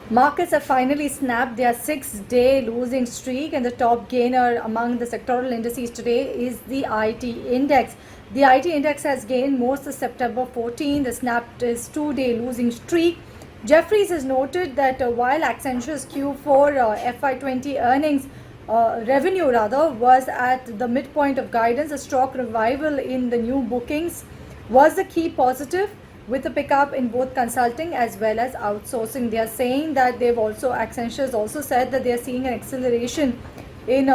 Markets have finally snapped their 6-day losing streak, and the top gainer among the sectoral indices today is the IT index. The IT index has gained most of September 14. The snapped its 2-day losing streak. Jefferies has noted that while Accenture's Q4 FY20 earnings revenue rather was at the midpoint of guidance, a strong revival in the new bookings was the key positive, with a pickup in both consulting as well as outsourcing. They are saying that Accenture has also said that they are seeing an acceleration in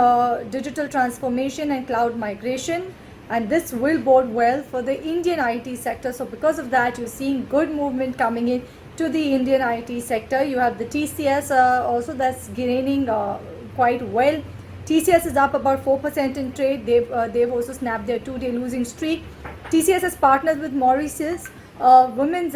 digital transformation and cloud migration, and this will bode well for the Indian IT sector. So because of that, you're seeing good movement coming in to the Indian IT sector. You have the TCS also that's gaining quite well. TCS is up about 4% in trade. They've also snapped their 2-day losing streak. TCS has partnered with Mauritius, women's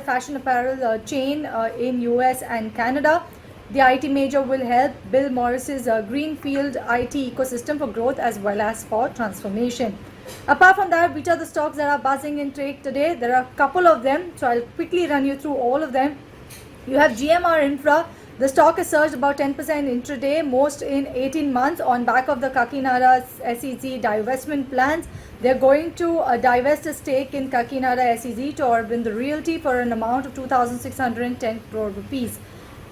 fashion apparel chain in US and Canada. The IT major will help build Morris's greenfield IT ecosystem for growth as well as for transformation. Apart from that, which are the stocks that are buzzing in trade today? There are a couple of them, so I'll quickly run you through all of them. You have GMR Infra. The stock has surged about 10% intraday, most in 18 months, on back of the Kakinada SEZ divestment plans. They're going to divest a stake in Kakinada SEZ to Aurobindo Realty for an amount of 2,610 crore rupees.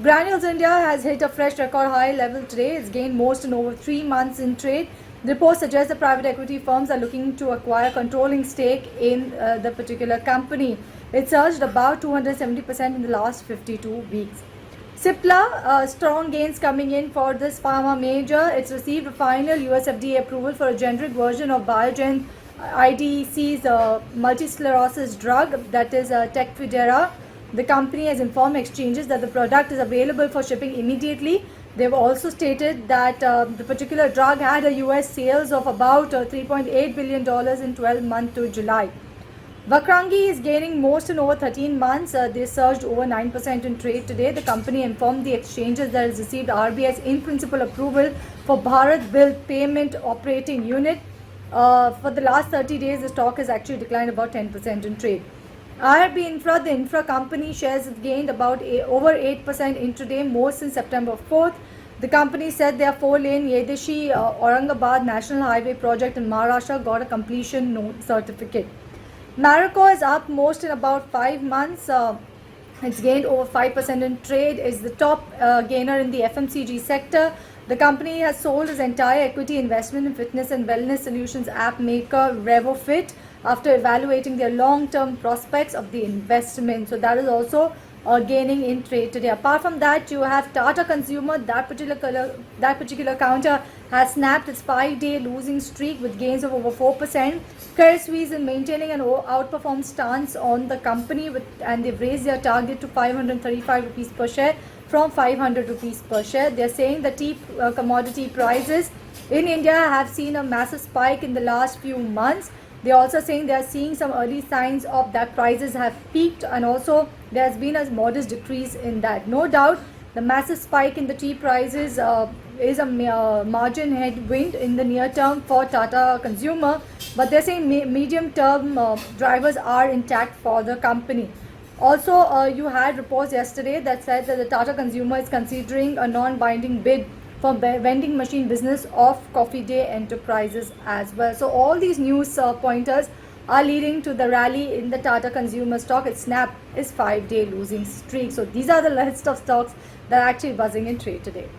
Granules India has hit a fresh record high level today. It's gained most in over 3 months in trade. The report suggests that private equity firms are looking to acquire controlling stake in the particular company. It surged about 270% in the last 52 weeks. Cipla, strong gains coming in for this pharma major. It's received a final US FDA approval for a generic version of Biogen IDC's multisclerosis drug, that is Tecfidera. The company has informed exchanges that the product is available for shipping immediately. They've also stated that the particular drug had a US sales of about $3.8 billion in 12 months to July. Vakrangi is gaining most in over 13 months. They surged over 9% in trade today. The company informed the exchanges that it has received RBI's in-principle approval for Bharat Bill Payment Operating Unit. For the last 30 days, the stock has actually declined about 10% in trade. IRB Infra, the infra company, shares have gained about over 8% intraday, most since September 4th. The company said their 4-lane Yedeshi Aurangabad National Highway project in Maharashtra got a completion note certificate. Marico is up most in about 5 months. It's gained over 5% in trade, is the top gainer in the FMCG sector. The company has sold its entire equity investment in fitness and wellness solutions app maker RevoFit after evaluating their long-term prospects of the investment. So that is also gaining in trade today. Apart from that, you have Tata Consumer. That particular counter has snapped its 5-day losing streak with gains of over 4%. Credit Suisse is maintaining an outperformed stance on the company, and they've raised their target to 535 rupees per share from 500 rupees per share. They're saying the tea commodity prices in India have seen a massive spike in the last few months. They're also saying they are seeing some early signs of that prices have peaked, and also there has been a modest decrease in that. No doubt, the massive spike in the tea prices is a margin headwind in the near term for Tata Consumer, but they're saying medium term drivers are intact for the company. Also, you had reports yesterday that said that the Tata Consumer is considering a non-binding bid for vending machine business of Coffee Day Enterprises as well. So all these news pointers are leading to the rally in the Tata Consumer stock. Its snap is 5-day losing streak. So these are the list of stocks that are actually buzzing in trade today.